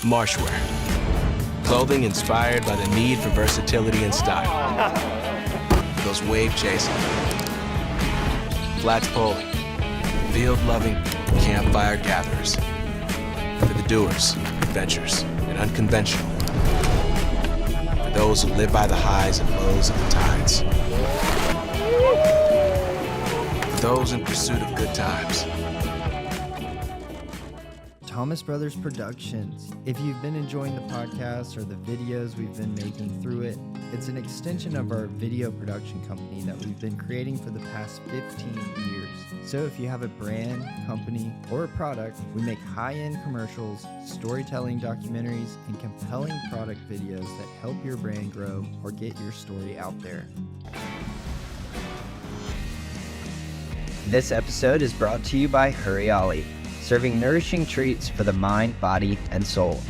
Marshwear. Clothing inspired by the need for versatility and style. For those wave chasing, flats pulling, field loving, campfire gatherers. For the doers, adventurers, and unconventional. For those who live by the highs and lows of the tides. For those in pursuit of good times. Thomas Brothers Productions. If you've been enjoying the podcast or the videos we've been making through it, it's an extension of our video production company that we've been creating for the past 15 years. So if you have a brand, company, or a product, we make high-end commercials, storytelling documentaries, and compelling product videos that help your brand grow or get your story out there. This episode is brought to you by Hurriali, serving nourishing treats for the mind, body, and soul.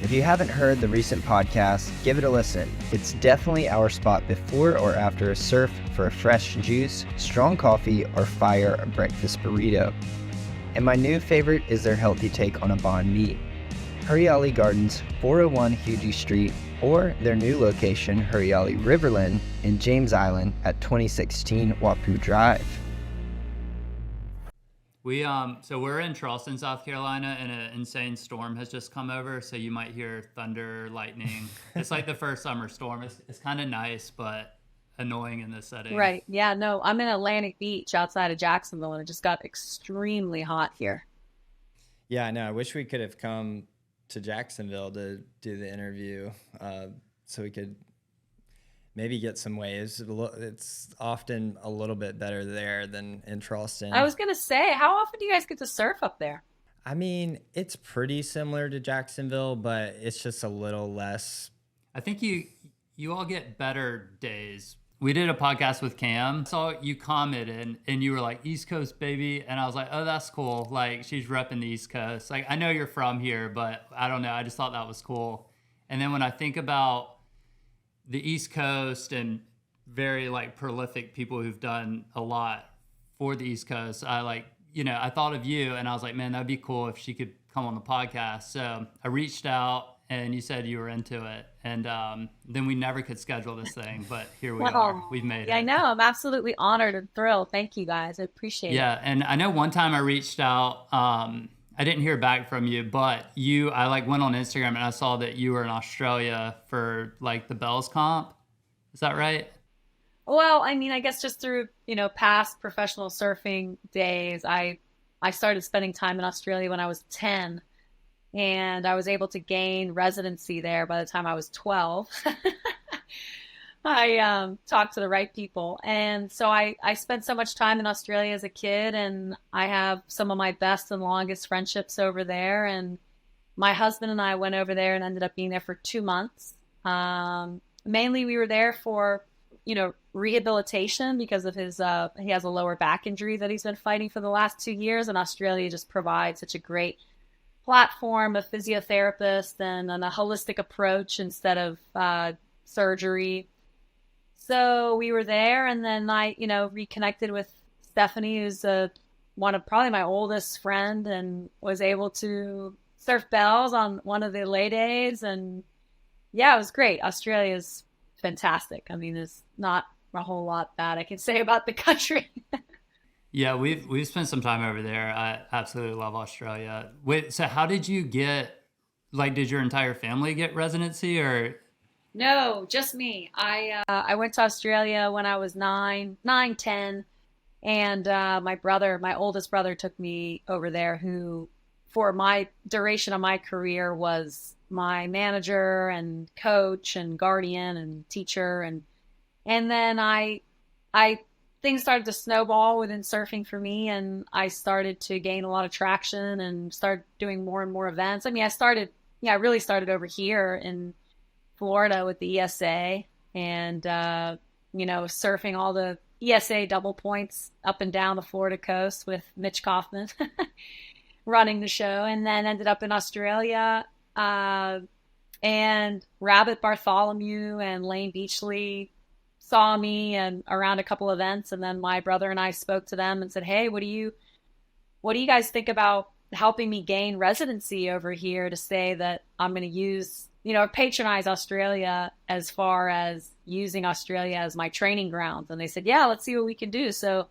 If you haven't heard the recent podcast, give it a listen. It's definitely our spot before or after a surf for a fresh juice, strong coffee, or fire a breakfast burrito. And my new favorite is their healthy take on a banh mi. Hurriali Gardens, 401 Hugie Street, or their new location, Hurriali Riverland in James Island at 2016 Wapu Drive. So we're in Charleston, South Carolina, and an insane storm has just come over. So you might hear thunder, lightning. It's like the first summer storm. It's kind of nice, but annoying in this setting. Right. Yeah, no, I'm in Atlantic Beach outside of Jacksonville, and it just got extremely hot here. Yeah, I know. I wish we could have come to Jacksonville to do the interview so we could maybe get some waves. It's often a little bit better there than in Charleston. I was going to say, how often do you guys get to surf up there? I mean, it's pretty similar to Jacksonville, but it's just a little less. I think you all get better days. We did a podcast with Cam. So you commented and you were like, East Coast, baby. And I was like, oh, that's cool. Like, she's repping the East Coast. Like, I know you're from here, but I don't know. I just thought that was cool. And then when I think about the East Coast and very like prolific people who've done a lot for the East Coast, I thought of you and I was like, man, that'd be cool if she could come on the podcast. So I reached out and you said you were into it. And then we never could schedule this thing, but here we are. We've made it. I know. I'm absolutely honored and thrilled. Thank you guys. I appreciate it. Yeah. And I know one time I reached out, I didn't hear back from you, but I went on Instagram and I saw that you were in Australia for like the Bells comp. Is that right? Well, I mean, I guess just through, past professional surfing days, I started spending time in Australia when I was 10 and I was able to gain residency there by the time I was 12. I talked to the right people. And so I spent so much time in Australia as a kid, and I have some of my best and longest friendships over there. And my husband and I went over there and ended up being there for 2 months. Mainly we were there for, rehabilitation because of his, he has a lower back injury that he's been fighting for the last 2 years. And Australia just provides such a great platform of physiotherapists and a holistic approach instead of surgery. So we were there, and then I, reconnected with Stephanie, who's one of probably my oldest friend, and was able to surf Bells on one of the lay days. And yeah, it was great. Australia is fantastic. I mean, there's not a whole lot bad I can say about the country. Yeah, we've spent some time over there. I absolutely love Australia. Wait, so how did you get, did your entire family get residency or? No, just me. I went to Australia when I was 10, and my oldest brother took me over there, who for my duration of my career was my manager and coach and guardian and teacher, and then I things started to snowball within surfing for me, and I started to gain a lot of traction and started doing more and more events. I mean, I really started over here in Florida with the ESA and, surfing all the ESA double points up and down the Florida coast with Mitch Kaufman running the show, and then ended up in Australia. And Rabbit Bartholomew and Lane Beachley saw me and around a couple events. And then my brother and I spoke to them and said, hey, what do you guys think about helping me gain residency over here to say that I'm going to use, patronize Australia as far as using Australia as my training grounds. And they said, yeah, let's see what we can do. So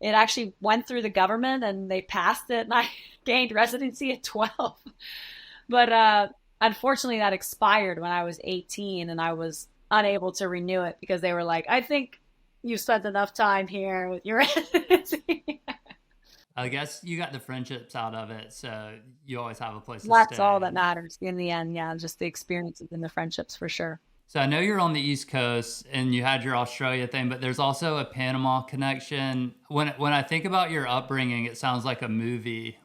it actually went through the government and they passed it and I gained residency at 12. But unfortunately that expired when I was 18 and I was unable to renew it because they were like, I think you've spent enough time here with your residency. I guess you got the friendships out of it, so you always have a place to That's stay. all that matters in the end. Yeah, just the experiences and the friendships for sure. So I know you're on the East Coast and you had your Australia thing, but there's also a Panama connection. When I think about your upbringing, it sounds like a movie.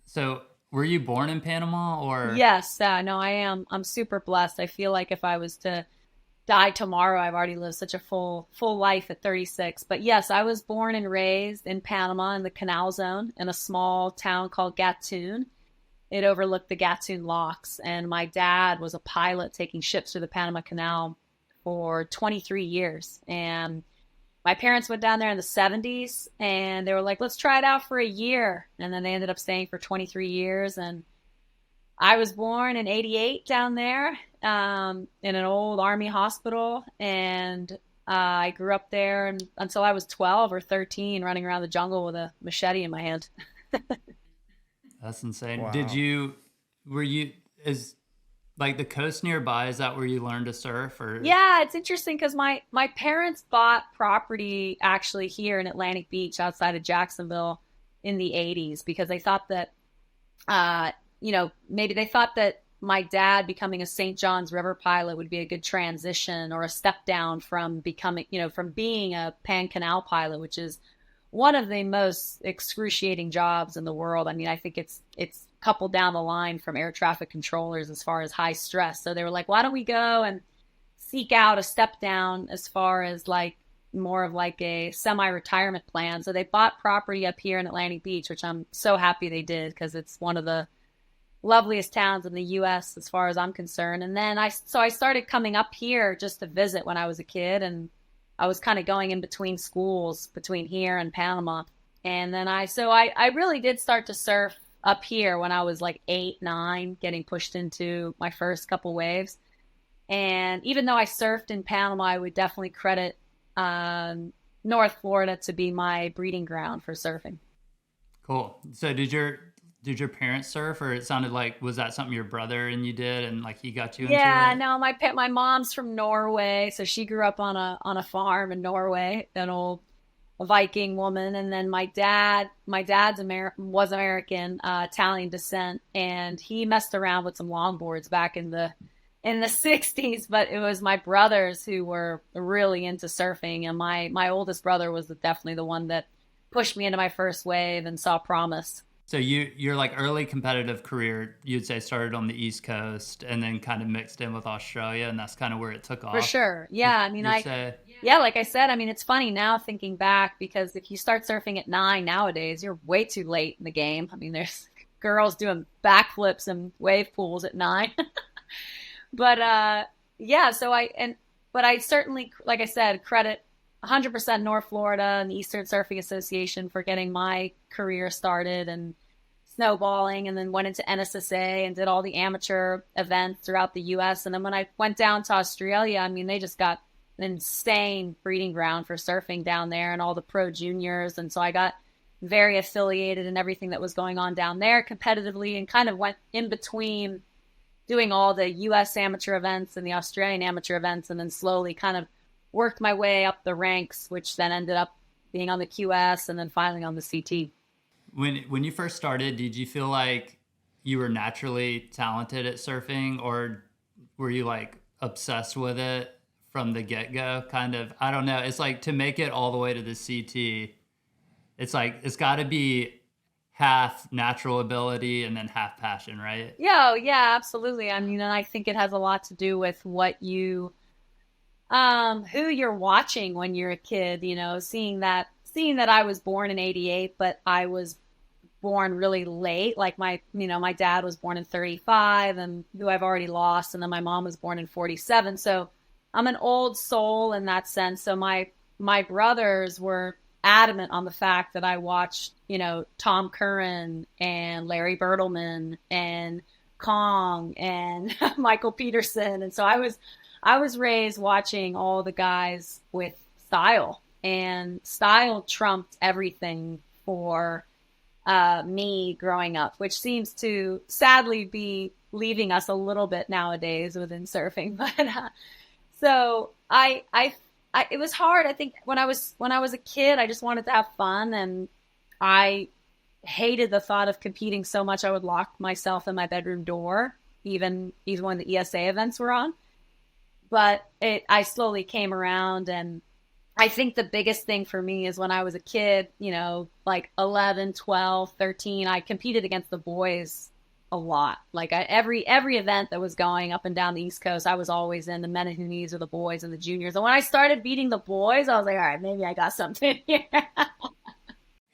So were you born in Panama or? Yes, no, I am. I'm super blessed. I feel like if I was to die tomorrow, I've already lived such a full life at 36. But yes, I was born and raised in Panama in the Canal Zone in a small town called Gatun. It overlooked the Gatun locks. And my dad was a pilot taking ships through the Panama Canal for 23 years. And my parents went down there in the 70s and they were like, let's try it out for a year. And then they ended up staying for 23 years. And I was born in 88 down there in an old Army hospital. And I grew up there until I was 12 or 13, running around the jungle with a machete in my hand. That's insane. Wow. Is like the coast nearby, is that where you learned to surf or? Yeah, it's interesting because my parents bought property actually here in Atlantic Beach outside of Jacksonville in the 80s because they thought that, maybe they thought that my dad becoming a St. John's River pilot would be a good transition or a step down from becoming, from being a Pan Canal pilot, which is one of the most excruciating jobs in the world. I mean, I think it's coupled down the line from air traffic controllers as far as high stress. So they were like, why don't we go and seek out a step down as far as like more of like a semi-retirement plan. So they bought property up here in Atlantic Beach, which I'm so happy they did because it's one of the loveliest towns in the U.S. as far as I'm concerned. And then I started coming up here just to visit when I was a kid, and I was kind of going in between schools between here and Panama. And then I really did start to surf up here when I was like 8, 9, getting pushed into my first couple waves. And even though I surfed in Panama, I would definitely credit North Florida to be my breeding ground for surfing. Cool. So did your parents surf, or it sounded like, was that something your brother and you did and like he got you into it? Yeah, no, my mom's from Norway, so she grew up on a farm in Norway, an old Viking woman. And then my dad's was American, Italian descent, and he messed around with some longboards back in the 60s, but it was my brothers who were really into surfing, and my oldest brother was definitely the one that pushed me into my first wave and saw promise. So your like early competitive career, you'd say, started on the East Coast and then kind of mixed in with Australia, and that's kind of where it took off. For sure. Yeah, I mean, like I said, I mean, it's funny now thinking back, because if you start surfing at 9 nowadays, you're way too late in the game. I mean, there's girls doing backflips and wave pools at 9. But but I certainly, like I said, credit 100% North Florida and the Eastern Surfing Association for getting my career started and snowballing, and then went into NSSA and did all the amateur events throughout the U.S. And then when I went down to Australia, I mean, they just got an insane breeding ground for surfing down there and all the pro juniors. And so I got very affiliated in everything that was going on down there competitively, and kind of went in between doing all the U.S. amateur events and the Australian amateur events, and then slowly kind of worked my way up the ranks, which then ended up being on the QS and then finally on the CT. When you first started, did you feel like you were naturally talented at surfing, or were you like obsessed with it from the get-go? Kind of, I don't know. It's like to make it all the way to the CT, it's like it's got to be half natural ability and then half passion, right? Yeah, absolutely. I mean, and I think it has a lot to do with what you who you're watching when you're a kid, seeing that I was born in 88, but I was born really late. Like my dad was born in 35, and who I've already lost. And then my mom was born in 47. So I'm an old soul in that sense. So my brothers were adamant on the fact that I watched, Tom Curran and Larry Bertelsmann and Kong and Michael Peterson. And so I was raised watching all the guys with style, and style trumped everything for me growing up, which seems to sadly be leaving us a little bit nowadays within surfing. But so it was hard. I think when I was a kid, I just wanted to have fun, and I hated the thought of competing so much I would lock myself in my bedroom door, even when the ESA events were on. But I slowly came around, and I think the biggest thing for me is when I was a kid, like 11, 12, 13, I competed against the boys a lot. Like every event that was going up and down the East Coast, I was always in the men and knees or the boys and the juniors. And when I started beating the boys, I was like, all right, maybe I got something here.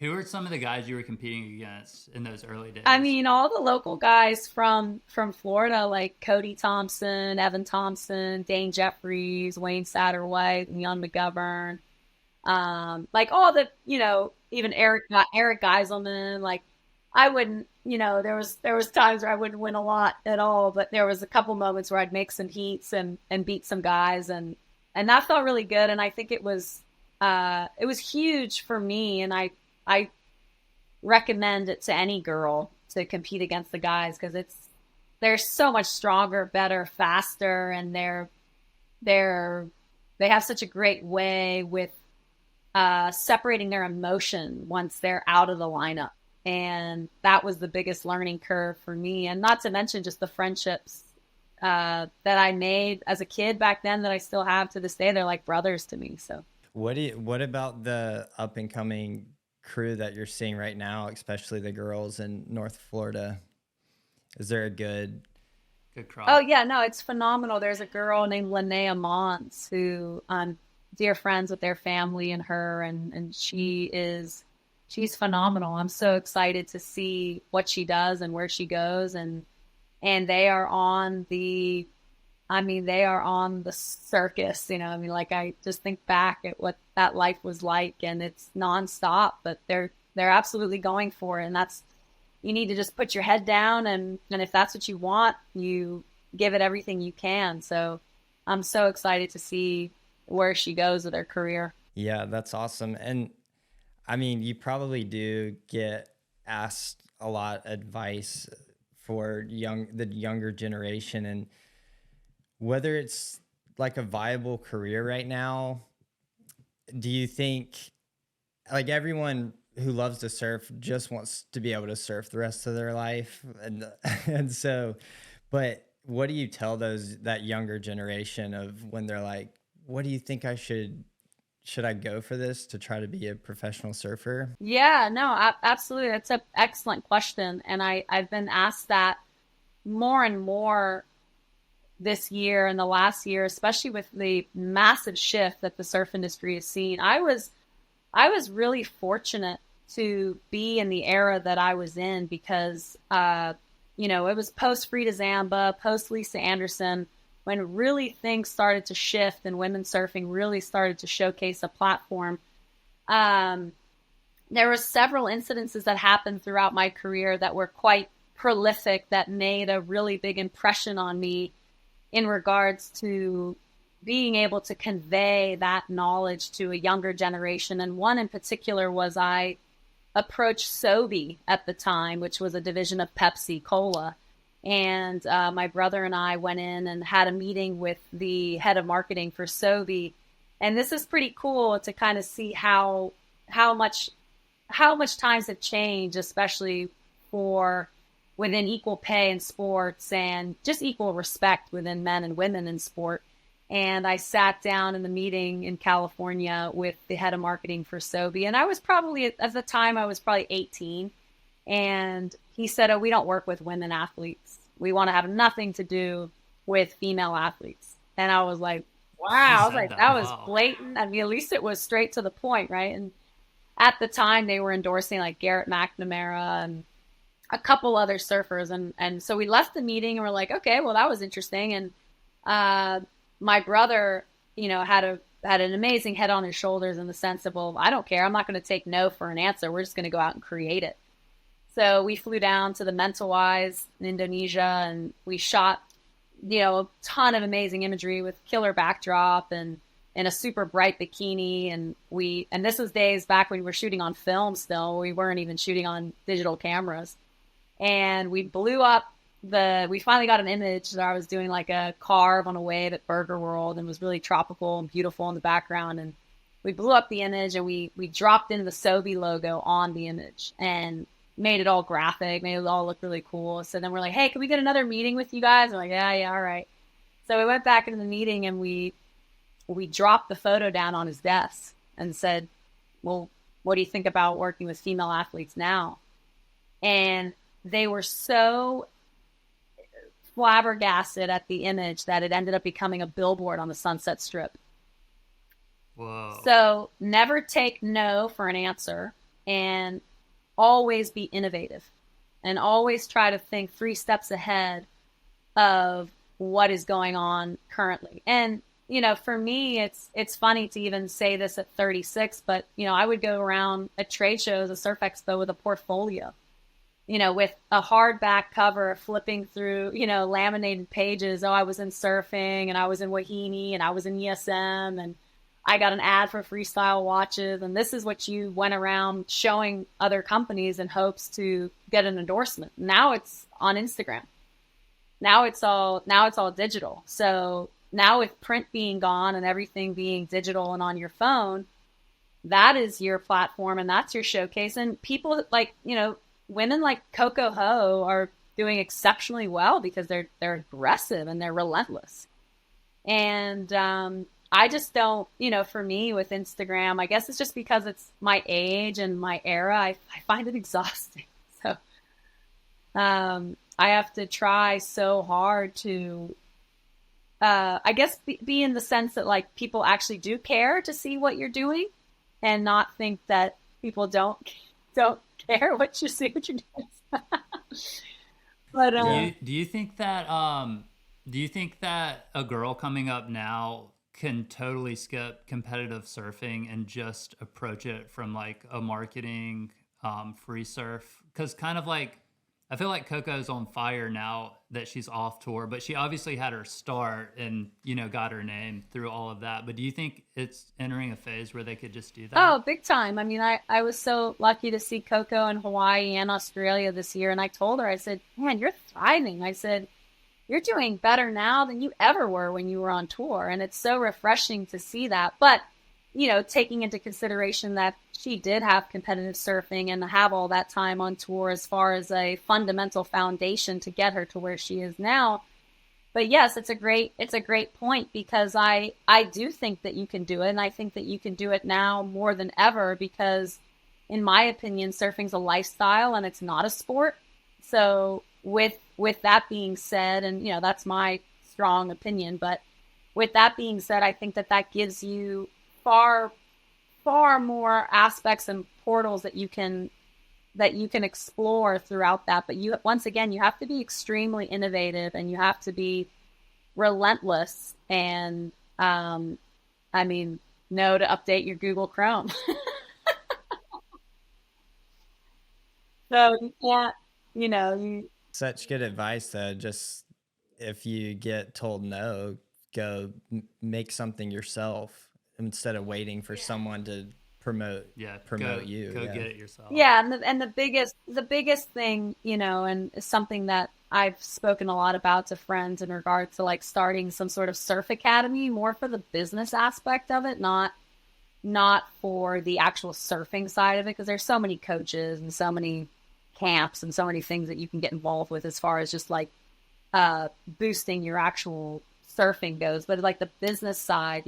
Who are some of the guys you were competing against in those early days? I mean, all the local guys from Florida, like Cody Thompson, Evan Thompson, Dane Jeffries, Wayne Satterwhite, and Jan McGovern. Like all the, even Eric Geiselman. Like I wouldn't, there was times where I wouldn't win a lot at all, but there was a couple moments where I'd make some heats and beat some guys, and that felt really good. And I think it was huge for me, and I recommend it to any girl to compete against the guys, because they're so much stronger, better, faster, and they have such a great way with separating their emotion once they're out of the lineup. And that was the biggest learning curve for me. And not to mention just the friendships that I made as a kid back then that I still have to this day. They're like brothers to me. So what about the up and coming crew that you're seeing right now, especially the girls in North Florida? Is there a good crop? Oh yeah, no, it's phenomenal. There's a girl named Linnea Mons who I'm dear friends with their family and her, and she's phenomenal. I'm so excited to see what she does and where she goes, and they are on the circus, like I just think back at what that life was like, and it's nonstop, but they're absolutely going for it. And you need to just put your head down, and if that's what you want, you give it everything you can. So I'm so excited to see where she goes with her career. Yeah, that's awesome. And I mean, you probably do get asked a lot advice for the younger generation, and whether it's like a viable career right now. Do you think, like, everyone who loves to surf just wants to be able to surf the rest of their life? And so, but what do you tell that younger generation of when they're like, what do you think should I go for this to try to be a professional surfer? Yeah, no, absolutely. That's an excellent question. And I've been asked that more and more this year and the last year, especially with the massive shift that the surf industry has seen. I was really fortunate to be in the era that I was in, because, it was post Frida Zamba, post Lisa Anderson, when really things started to shift and women's surfing really started to showcase a platform. There were several incidences that happened throughout my career that were quite prolific, that made a really big impression on me in regards to being able to convey that knowledge to a younger generation. And one in particular was I approached Sobe at the time, which was a division of Pepsi Cola. And my brother and I went in and had a meeting with the head of marketing for Sobe. And this is pretty cool to kind of see how much times have changed, especially for within equal pay in sports and just equal respect within men and women in sport. And I sat down in the meeting in California with the head of marketing for Sobe. And I was probably, at the time, 18. And he said, "Oh, we don't work with women athletes. We want to have nothing to do with female athletes." And I was like, wow. I was like, that was blatant. I mean, at least it was straight to the point, right? And at the time, they were endorsing like Garrett McNamara and a couple other surfers. And so we left the meeting and we're like, okay, well, that was interesting. And my brother, had had an amazing head on his shoulders in the sense of, well, I don't care. I'm not going to take no for an answer. We're just going to go out and create it. So we flew down to the Mentawais in Indonesia, and we shot, a ton of amazing imagery with killer backdrop and in a super bright bikini. And this was days back when we were shooting on film still. We weren't even shooting on digital cameras. And we blew up we finally got an image that I was doing like a carve on a wave at Burger World, and was really tropical and beautiful in the background. And we blew up the image, and we dropped in the Sobe logo on the image and made it all graphic, made it all look really cool. So then we're like, hey, can we get another meeting with you guys? We're like, yeah, all right. So we went back into the meeting, and we dropped the photo down on his desk and said, well, what do you think about working with female athletes now? And they were so flabbergasted at the image that it ended up becoming a billboard on the Sunset Strip. Whoa. So never take no for an answer, and always be innovative, and always try to think 3 steps ahead of what is going on currently. And, for me, it's funny to even say this at 36, but, I would go around at trade shows, a surf expo, with a portfolio, with a hardback cover, flipping through, laminated pages. Oh, I was in surfing, and I was in Wahine, and I was in ESM, and I got an ad for Freestyle watches. And this is what you went around showing other companies in hopes to get an endorsement. Now it's on Instagram. Now it's all digital. So now with print being gone and everything being digital and on your phone, that is your platform, and that's your showcase. And people like, women like Coco Ho are doing exceptionally well because they're aggressive and they're relentless. And I just don't, for me with Instagram, I guess it's just because it's my age and my era, I find it exhausting. So I have to try so hard to, I guess, be in the sense that like people actually do care to see what you're doing, and not think that people don't care what you're doing. But do you think that a girl coming up now can totally skip competitive surfing and just approach it from like a marketing free surf? Because kind of like I feel like Coco's on fire now that she's off tour, but she obviously had her start and, got her name through all of that. But do you think it's entering a phase where they could just do that? Oh, big time. I mean, I was so lucky to see Coco in Hawaii and Australia this year. And I told her, I said, man, you're thriving. I said, you're doing better now than you ever were when you were on tour. And it's so refreshing to see that. But, taking into consideration that she did have competitive surfing and have all that time on tour as far as a fundamental foundation to get her to where she is now. But yes, it's a great point, because I do think that you can do it. And I think that you can do it now more than ever, because in my opinion, surfing's a lifestyle and it's not a sport. So with that being said, and that's my strong opinion, but with that being said, I think that gives you far more aspects and portals that you can explore throughout that. But you, once again, you have to be extremely innovative, and you have to be relentless, and know to update your Google Chrome. So you can't, Such good advice, though. Just if you get told no, go make something yourself instead of waiting for someone to promote you. Go get it yourself. Yeah, and the biggest thing, and is something that I've spoken a lot about to friends in regards to like starting some sort of surf academy, more for the business aspect of it, not for the actual surfing side of it, because there's so many coaches and so many camps and so many things that you can get involved with as far as just like boosting your actual surfing goes. But like the business side,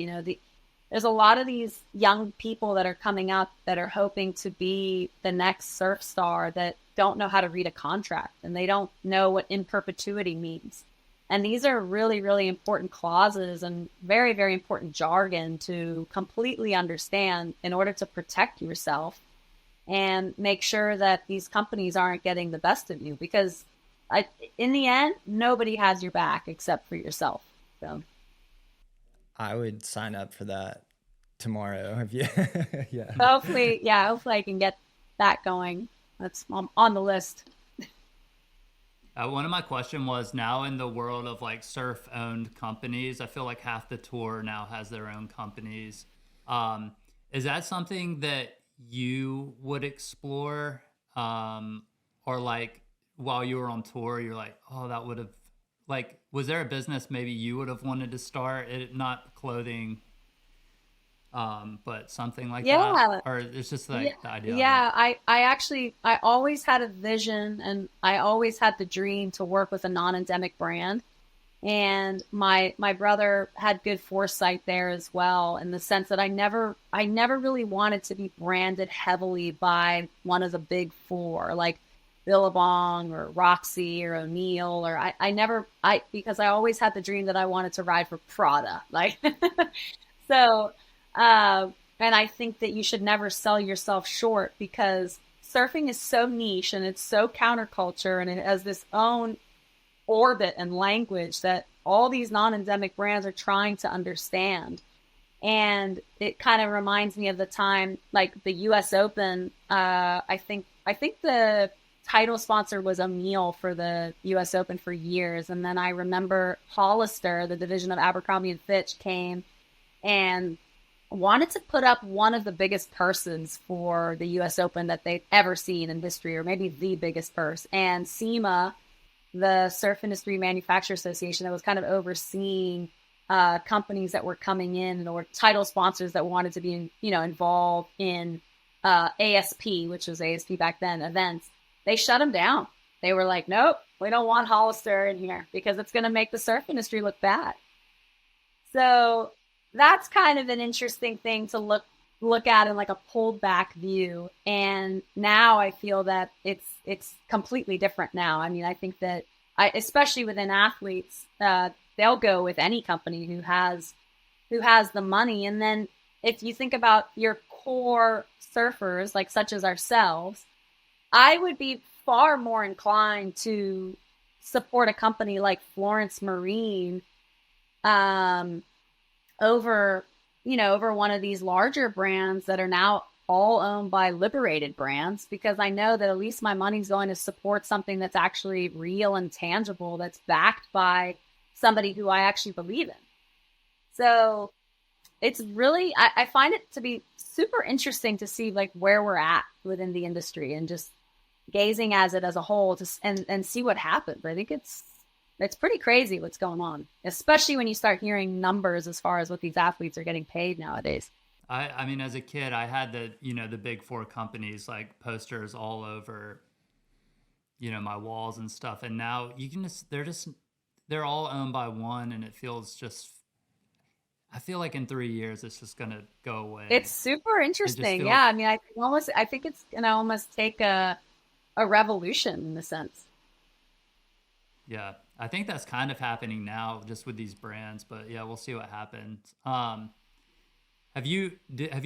there's a lot of these young people that are coming up that are hoping to be the next surf star that don't know how to read a contract, and they don't know what in perpetuity means. And these are really, really important clauses and very, very important jargon to completely understand in order to protect yourself and make sure that these companies aren't getting the best of you, because in the end, nobody has your back except for yourself. So I would sign up for that. tomorrow. If you, yeah. Hopefully, yeah, hopefully I can get that going. That's on the list. One of my question was, now in the world of like surf owned companies, I feel like half the tour now has their own companies. Is that something that you would explore? Or like while you were on tour, you're like, oh, that would have, like, was there a business maybe you would have wanted to start? Not clothing, but something like that? Or it's just like the idea of it? I always had a vision, and I always had the dream to work with a non-endemic brand. And my brother had good foresight there as well, in the sense that I never really wanted to be branded heavily by one of the big four, like Billabong or Roxy or O'Neill, or because I always had the dream that I wanted to ride for Prada. Like, so, and I think that you should never sell yourself short, because surfing is so niche and it's so counterculture, and it has this own orbit and language that all these non-endemic brands are trying to understand. And it kind of reminds me of the time, like the US Open, I think the title sponsor was O'Neill for the US Open for years. And then I remember Hollister, the division of Abercrombie and Fitch, came and wanted to put up one of the biggest purses for the US Open that they've ever seen in history, or maybe the biggest purse. And SEMA, the Surf Industry Manufacturer Association, that was kind of overseeing companies that were coming in, or title sponsors that wanted to be, involved in ASP, which was ASP back then, events. They shut them down. They were like, nope, we don't want Hollister in here because it's going to make the surf industry look bad. So that's kind of an interesting thing to look at in like a pulled back view. And now I feel that it's completely different now. I mean, I think that especially within athletes, they'll go with any company who has the money. And then if you think about your core surfers, like such as ourselves, I would be far more inclined to support a company like Florence Marine over one of these larger brands that are now all owned by Liberated Brands, because I know that at least my money's going to support something that's actually real and tangible, that's backed by somebody who I actually believe in. So it's really, I find it to be super interesting to see like where we're at within the industry, and just gazing as it as a whole and see what happens. I think it's pretty crazy what's going on, especially when you start hearing numbers as far as what these athletes are getting paid nowadays. I mean, as a kid, I had the big four companies, like posters all over, my walls and stuff. And now you can they're all owned by one, and it feels just, I feel like in 3 years, it's just going to go away. It's super interesting. Yeah. I mean, I think it's going to almost take a revolution in a sense. Yeah. I think that's kind of happening now just with these brands, but yeah, we'll see what happens. Have you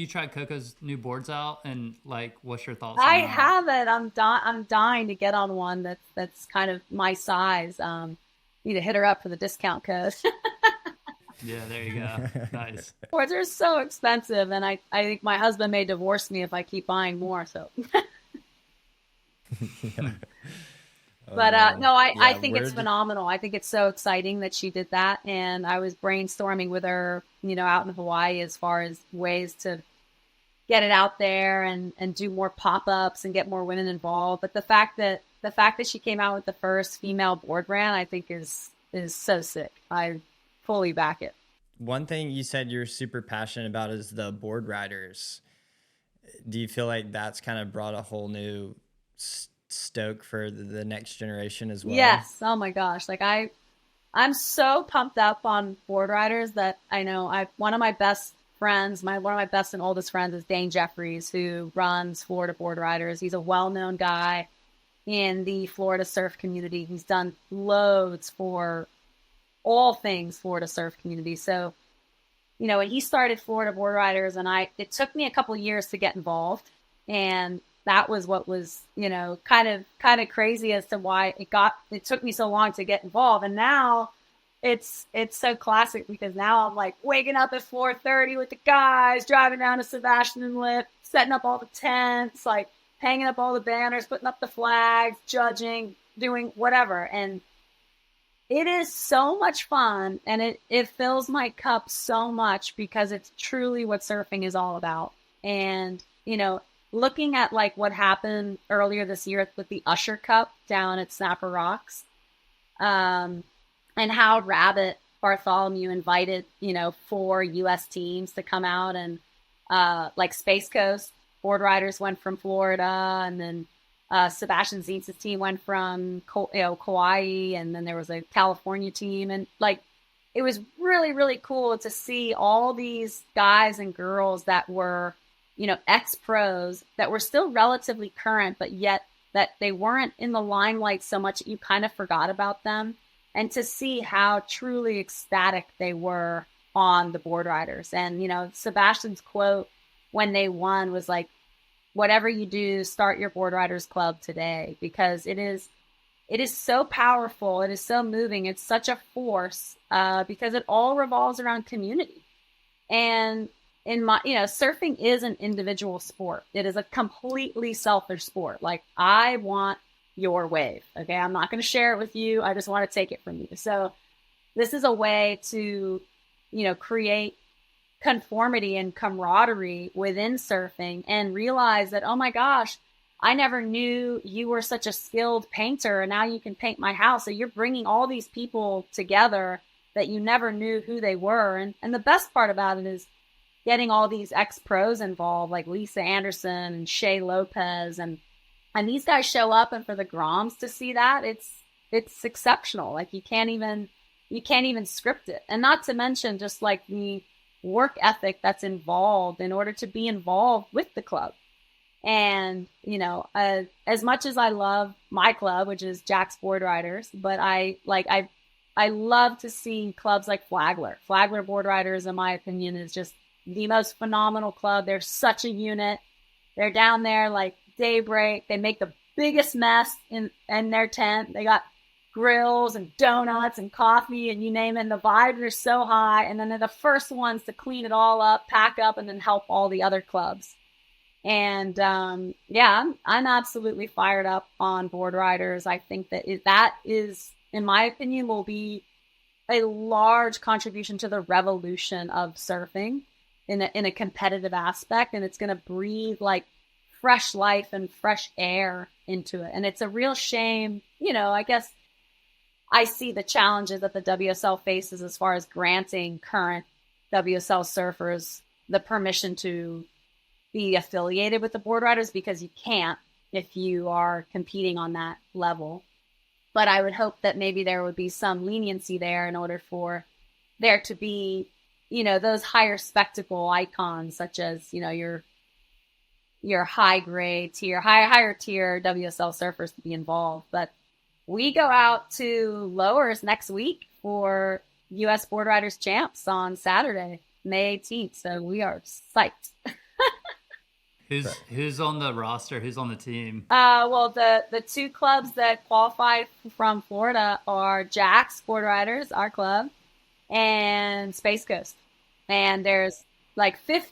tried Coco's new boards out, and like, what's your thoughts? I haven't. I'm dying to get on one that's kind of my size. Need to hit her up for the discount code. Yeah, there you go. Nice. Boards are so expensive, and I think my husband may divorce me if I keep buying more. So. Yeah. But no, I think it's phenomenal. I think it's so exciting that she did that. And I was brainstorming with her, out in Hawaii, as far as ways to get it out there and do more pop-ups and get more women involved. But the fact that she came out with the first female board brand, I think is so sick. I fully back it. One thing you said you're super passionate about is the board riders. Do you feel like that's kind of brought a whole new stoke for the next generation as well? Yes. Oh my gosh. Like I'm so pumped up on board riders that I know one of my best friends, one of my best and oldest friends is Dane Jeffries, who runs Florida Board Riders. He's a well-known guy in the Florida surf community. He's done loads for all things Florida surf community. So, when he started Florida Board Riders, and it took me a couple of years to get involved, and that was what was, kind of crazy as to why it took me so long to get involved. And now it's so classic because now I'm like waking up at 4:30 with the guys, driving down to Sebastian and Lip, setting up all the tents, like hanging up all the banners, putting up the flags, judging, doing whatever. And it is so much fun, and it fills my cup so much because it's truly what surfing is all about. And, looking at like what happened earlier this year with the Usher Cup down at Snapper Rocks, and how Rabbit Bartholomew invited, 4 U.S. teams to come out, and like Space Coast board riders went from Florida, and then Sebastian Zientz's team went from Kauai, and then there was a California team, and like it was really, really cool to see all these guys and girls that were, ex-pros that were still relatively current, but yet that they weren't in the limelight so much that you kind of forgot about them, and to see how truly ecstatic they were on the board riders. And, Sebastian's quote when they won was like, whatever you do, start your board riders club today, because it is so powerful. It is so moving. It's such a force because it all revolves around community. And in my, surfing is an individual sport. It is a completely selfish sport. Like, I want your wave. Okay. I'm not going to share it with you. I just want to take it from you. So this is a way to, create conformity and camaraderie within surfing, and realize that, oh my gosh, I never knew you were such a skilled painter, and now you can paint my house. So you're bringing all these people together that you never knew who they were. And the best part about it is getting all these ex-pros involved, like Lisa Anderson and Shea Lopez, and these guys show up, and for the Groms to see that, it's exceptional. Like, you can't even script it. And not to mention just like the work ethic that's involved in order to be involved with the club. And, as much as I love my club, which is Jack's Board Riders, but I love to see clubs like Flagler. Flagler Board Riders, in my opinion, is just the most phenomenal club. They're such a unit. They're down there like daybreak. They make the biggest mess in their tent. They got grills and donuts and coffee and you name it. And the vibes are so high. And then they're the first ones to clean it all up, pack up, and then help all the other clubs. And I'm absolutely fired up on board riders. I think that is, in my opinion, will be a large contribution to the revolution of surfing in a competitive aspect. And it's going to breathe like fresh life and fresh air into it. And it's a real shame, I guess I see the challenges that the WSL faces as far as granting current WSL surfers the permission to be affiliated with the board riders, because you can't if you are competing on that level. But I would hope that maybe there would be some leniency there in order for there to be, those higher spectacle icons, such as, your high grade tier, higher tier WSL surfers to be involved. But we go out to Lowers next week for U.S. Board Riders Champs on Saturday, May 18th. So we are psyched. Who's on the roster? Who's on the team? Well, the 2 clubs that qualified from Florida are Jack's Board Riders, our club, and Space Coast. And there's like the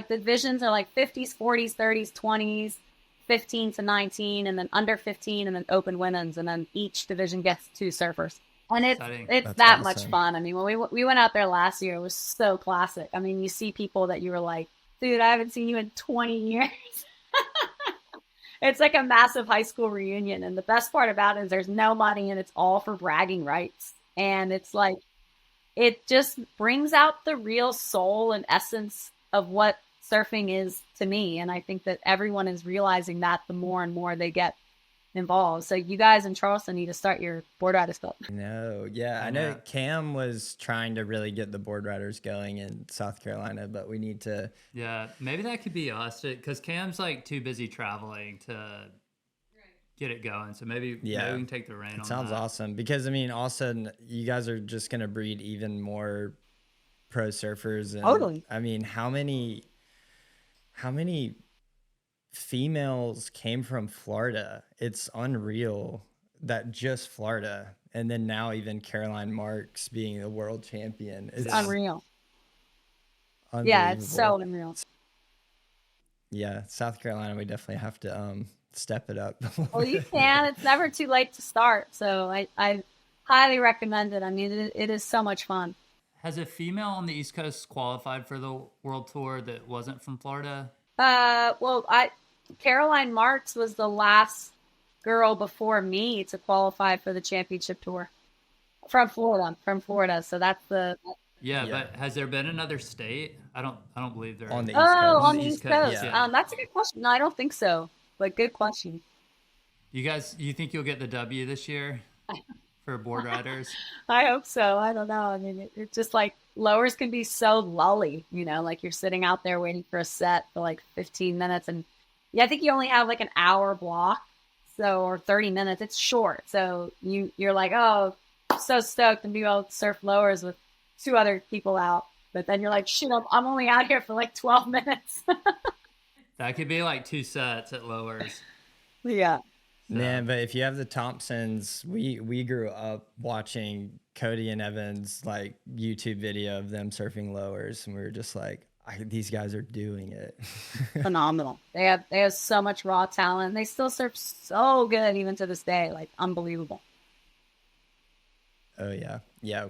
divisions are like 50s, 40s, 30s, 20s, 15 to 19, and then under 15, and then open women's, and then each division gets 2 surfers. And it's That's that awesome. much fun. I mean, when we went out there last year, it was so classic. I mean, you see people that you were like, dude, I haven't seen you in 20 years. It's like a massive high school reunion. And the best part about it is there's no money, and it's all for bragging rights. And it's like, it just brings out the real soul and essence of what surfing is to me. And I think that everyone is realizing that the more and more they get involved. So you guys in Charleston need to start your board riders club. No, yeah, I know Cam was trying to really get the board riders going in South Carolina, but we need to. Yeah, maybe that could be us, because Cam's like too busy traveling to get it going. So maybe we can take the reign on that. Sounds awesome, because I mean, also you guys are just going to breed even more pro surfers. And, Totally. I mean, how many females came from Florida? It's unreal that just Florida, and then now even Caroline Marks being the world champion. It's unreal. unbelievable. Yeah, it's so unreal. Yeah, South Carolina, we definitely have to step it up. Well, you can. It's never too late to start. So I highly recommend it. I mean, it is so much fun. Has a female on the East Coast qualified for the World Tour that wasn't from Florida? Well, Caroline Marks was the last girl before me to qualify for the championship tour from Florida. So that's Yeah, but has there been another state? I don't believe there On the is. East Coast. on the East Coast. Yeah. That's a good question. No, I don't think so. But good question. You think you'll get the W this year for board riders? I hope so. I don't know. I mean, it's just like lowers can be so lully, like you're sitting out there waiting for a set for like 15 minutes. And yeah, I think you only have like an hour block. So, or 30 minutes. It's short. So you're like, oh, I'm so stoked to be able to surf lowers with 2 other people out. But then you're like, shit, I'm only out here for like 12 minutes. That could be like 2 sets at lowers. Yeah. Man, but if you have the Thompsons, we grew up watching Cody and Evan's like YouTube video of them surfing lowers, and we were just like, these guys are doing it. Phenomenal. They have so much raw talent. They still surf so good even to this day, like unbelievable. Oh yeah. Yeah,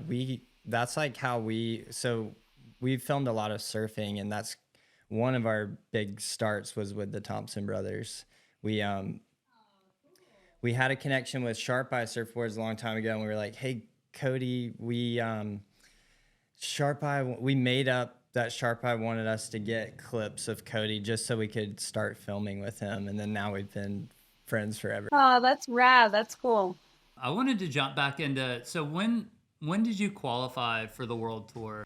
that's like how we filmed a lot of surfing, and that's one of our big starts was with the Thompson brothers. We had a connection with Sharp Eye Surfboards a long time ago, and we were like, hey Cody, Sharp Eye, we made up that Sharp Eye wanted us to get clips of Cody just so we could start filming with him, and then now we've been friends forever. Oh, that's rad. That's cool. I wanted to jump back into, so when did you qualify for the World Tour?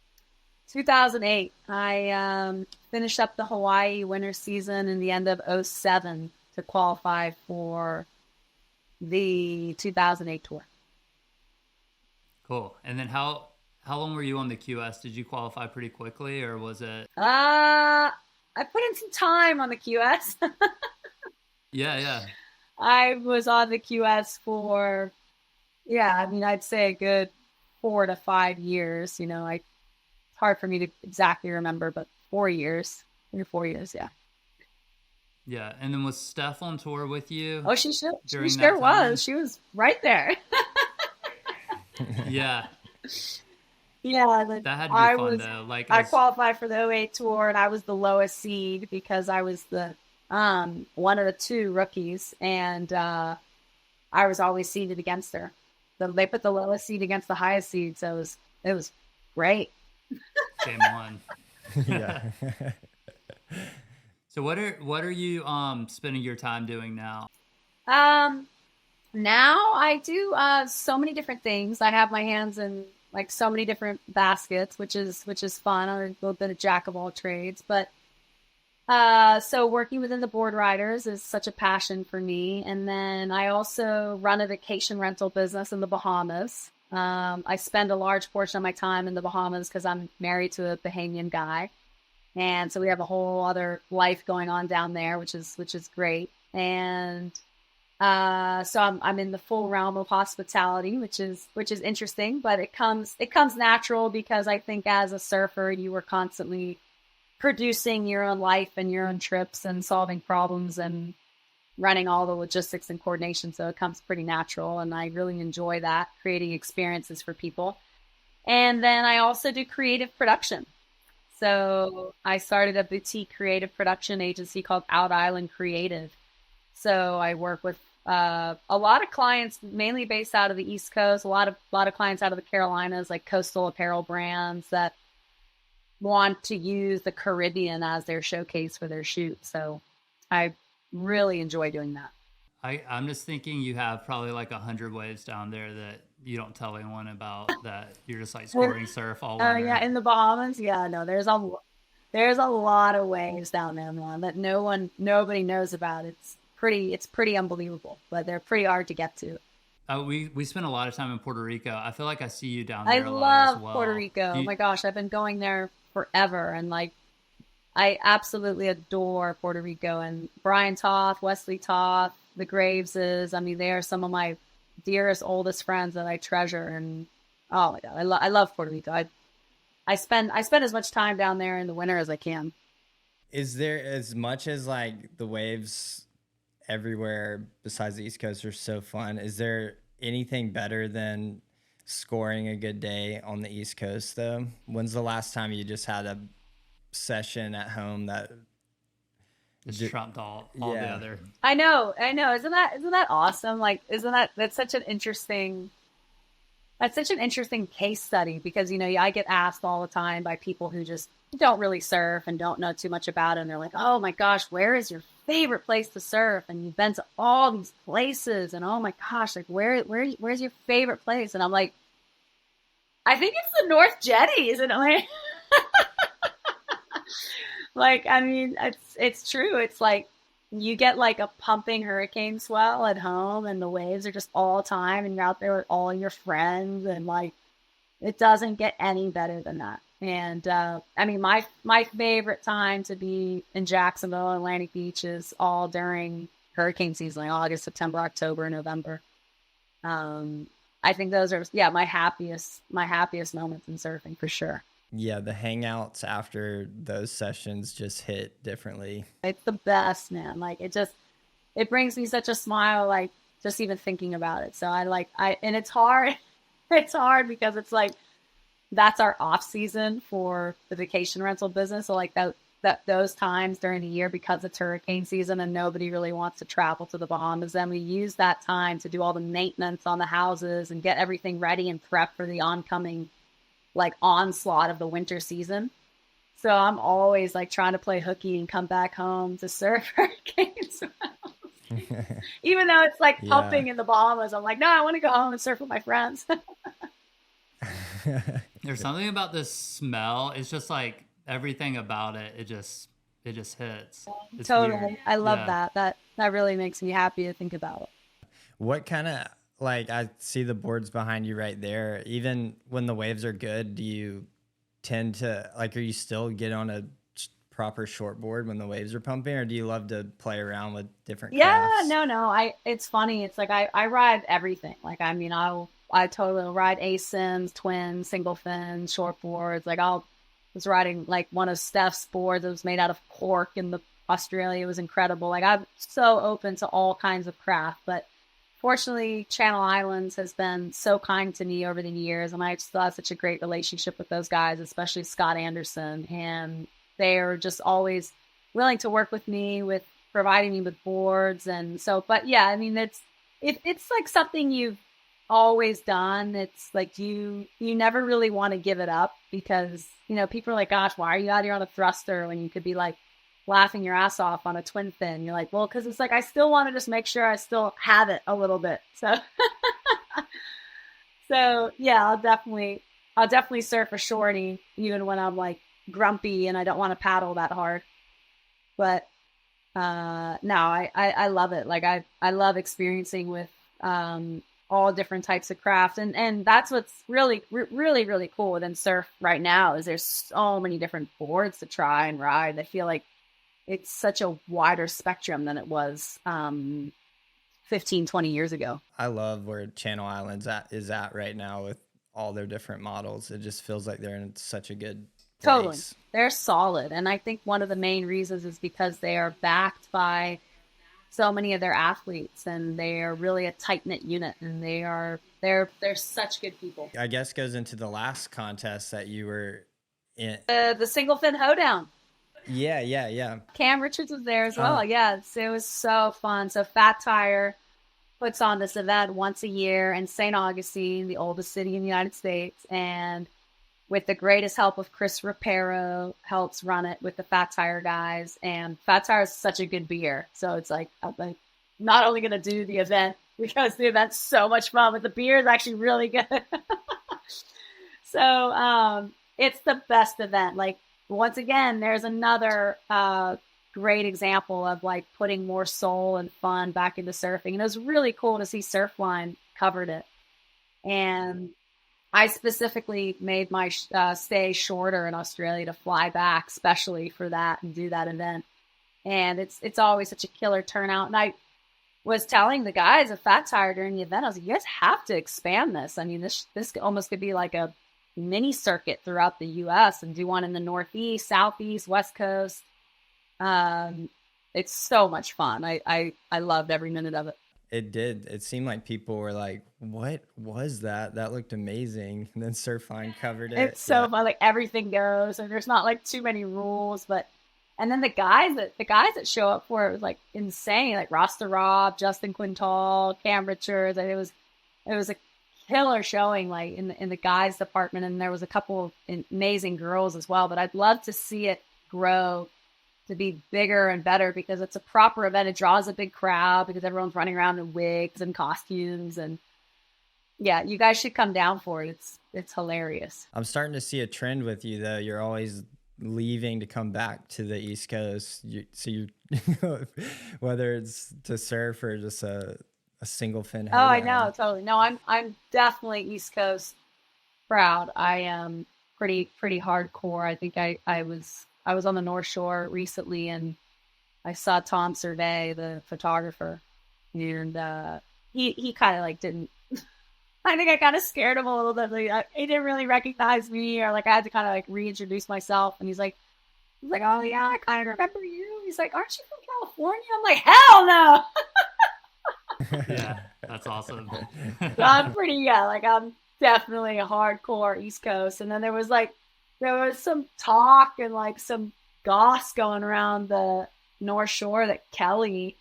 2008. I finished up the Hawaii winter season in the end of 2007 to qualify for the 2008 tour. Cool. And then how long were you on the QS? Did you qualify pretty quickly, or was it? I put in some time on the QS. Yeah. I was on the QS for, I'd say a good 4 to 5 years. It's hard for me to exactly remember, but 4 years, 3 or 4 years, yeah. Yeah, and then was Steph on tour with you? Oh, she sure was. She was right there. Yeah. Yeah, that had to be fun though. I qualified for the 2008 tour, and I was the lowest seed because I was the one of the 2 rookies, and I was always seeded against her. So they put the lowest seed against the highest seed, so it was great. Game on. Yeah. So what are you spending your time doing now? Now I do so many different things. I have my hands in like so many different baskets, which is fun. I'm a little bit of jack of all trades, but so working within the board riders is such a passion for me. And then I also run a vacation rental business in the Bahamas. I spend a large portion of my time in the Bahamas because I'm married to a Bahamian guy. And so we have a whole other life going on down there, which is great. And so I'm in the full realm of hospitality, which is interesting, but it comes natural because I think as a surfer, you are constantly producing your own life and your own trips and solving problems and running all the logistics and coordination. So it comes pretty natural, and I really enjoy that, creating experiences for people. And then I also do creative production. So I started a boutique creative production agency called Out Island Creative. So I work with a lot of clients, mainly based out of the East Coast, a lot of clients out of the Carolinas, like coastal apparel brands that want to use the Caribbean as their showcase for their shoot. So I really enjoy doing that. I'm just thinking you have probably like 100 waves down there that you don't tell anyone about, that you're just like scoring surf all winter. Yeah, in the Bahamas. Yeah, no, there's a lot of waves down there, man, that nobody knows about. It's pretty unbelievable, but they're pretty hard to get to. We spent a lot of time in Puerto Rico. I feel like I see you down there I a lot love as well. Puerto Rico. Oh my gosh, I've been going there forever, and like I absolutely adore Puerto Rico and Brian Toth, Wesley Toth, the Graveses. I mean, they are some of my dearest, oldest friends that I treasure. And oh my God, I love Puerto Rico. I spend as much time down there in the winter as I can. Is there, as much as like the waves everywhere besides the East Coast are so fun, is there anything better than scoring a good day on the East Coast though? When's the last time you just had a session at home that Just trumped all the other? I know. Isn't that awesome? Like, that's such an interesting case study, because, you know, I get asked all the time by people who just don't really surf and don't know too much about it. And they're like, oh my gosh, where is your favorite place to surf? And you've been to all these places, and oh my gosh, like where's your favorite place? And I'm like, I think it's the North Jetty, isn't it? Like, like, I mean, it's true. It's like you get like a pumping hurricane swell at home, and the waves are just all the time, and you're out there with all your friends, and like it doesn't get any better than that. And I mean, my favorite time to be in Jacksonville, Atlantic Beach, is all during hurricane season, like August, September, October, November. I think those are my happiest moments in surfing for sure. Yeah, the hangouts after those sessions just hit differently. It's the best, man. Like it brings me such a smile, like just even thinking about it. So and it's hard. It's hard because it's like, that's our off season for the vacation rental business. So like those times during the year, because it's hurricane season and nobody really wants to travel to the Bahamas, then we use that time to do all the maintenance on the houses and get everything ready and prep for the oncoming like onslaught of the winter season. So I'm always like trying to play hooky and come back home to surf hurricanes. Even though it's like pumping in the Bahamas, I'm like, no, I want to go home and surf with my friends. There's something about this smell. It's just like everything about it. It just hits. It's totally. weird. I love that. That really makes me happy to think about it. What kind of, like, I see the boards behind you right there. Even when the waves are good, do you tend to, like, are you still get on a proper short board when the waves are pumping, or do you love to play around with different crafts? No. It's funny. It's like I ride everything. Like, I mean, I totally ride ASIMs, twins, single fin, short boards. Like was riding like one of Steph's boards that was made out of cork in Australia. It was incredible. Like, I'm so open to all kinds of craft, but fortunately, Channel Islands has been so kind to me over the years, and I still have such a great relationship with those guys, especially Scott Anderson. And they are just always willing to work with me with providing me with boards. And so, but yeah, I mean, it's like something you've always done. It's like you never really want to give it up, because, you know, people are like, gosh, why are you out here on a thruster when you could be like laughing your ass off on a twin fin? You're like, well, because it's like I still want to just make sure I still have it a little bit. So yeah, I'll definitely surf a shorty even when I'm like grumpy and I don't want to paddle that hard. But no, I love it. Like I love experiencing with all different types of craft, and that's what's really cool within surf right now, is there's so many different boards to try and ride. I feel like it's such a wider spectrum than it was 15, 20 years ago. I love where Channel Islands is at right now with all their different models. It just feels like they're in such a good place. Totally. They're solid. And I think one of the main reasons is because they are backed by so many of their athletes, and they are really a tight-knit unit, and they're such good people. I guess goes into the last contest that you were in. The single fin hoedown. Yeah. Cam Richards was there as well. Yeah, it was so fun. So Fat Tire puts on this event once a year in St. Augustine, the oldest city in the United States, and with the greatest help of Chris Rapero, helps run it with the Fat Tire guys. And Fat Tire is such a good beer, so it's like I'm like not only going to do the event because the event's so much fun, but the beer is actually really good. So it's the best event. Like, once again, there's another great example of like putting more soul and fun back into surfing. And it was really cool to see Surfline covered it. And I specifically made my stay shorter in Australia to fly back specially for that and do that event. And it's always such a killer turnout. And was telling the guys at Fat Tire during the event, I was like, you guys have to expand this. I mean, this almost could be like a mini circuit throughout the U.S. and do one in the Northeast, Southeast, West Coast. It's so much fun. I loved every minute of it. It did. It seemed like people were like, what was that? That looked amazing. And then Surfline covered it. It's so fun. Like everything goes and there's not like too many rules, and then the guys that show up for it was like insane. Like Rasta Rob, Justin Quintal, Cam Richards. And it was a killer showing like in the guys department. And there was a couple of amazing girls as well, but I'd love to see it grow to be bigger and better because it's a proper event. It draws a big crowd because everyone's running around in wigs and costumes. And yeah, you guys should come down for it. It's hilarious. I'm starting to see a trend with you though. You're always leaving to come back to the East Coast. You whether it's to surf or just a single fin. Oh, I know, totally. No, I'm definitely East Coast proud. I am pretty hardcore. I think I was on the North Shore recently and I saw Tom Survey, the photographer, and he kind of like didn't. I think I kind of scared him a little bit. Like, he didn't really recognize me, or like I had to kind of like reintroduce myself. And he's like, oh yeah, I kind of remember you. He's like, aren't you from California? I'm like, hell no. Yeah, that's awesome. So I'm definitely a hardcore East Coast. And then there was some talk and like some goss going around the North Shore that Kelly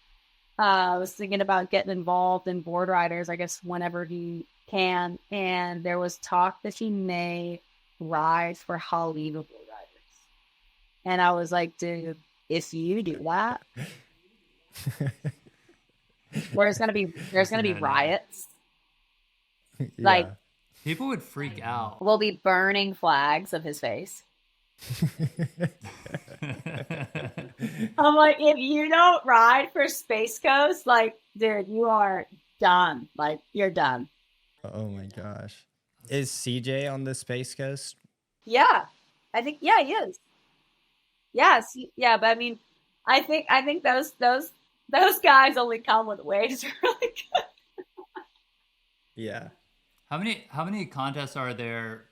was thinking about getting involved in board riders, I guess, whenever he can. And there was talk that he may ride for Haleiwa board riders. And I was like, dude, if you do that, there's gonna be riots. Yeah. Like People would freak out. we'll be burning flags of his face. I'm like, if you don't ride for Space Coast, like, dude, you are done. Like, you're done. Oh my gosh. Is CJ on the Space Coast? Yeah, I think he is. Yes, yeah, but I mean, I think those guys only come with waves really good. Yeah. How many contests are there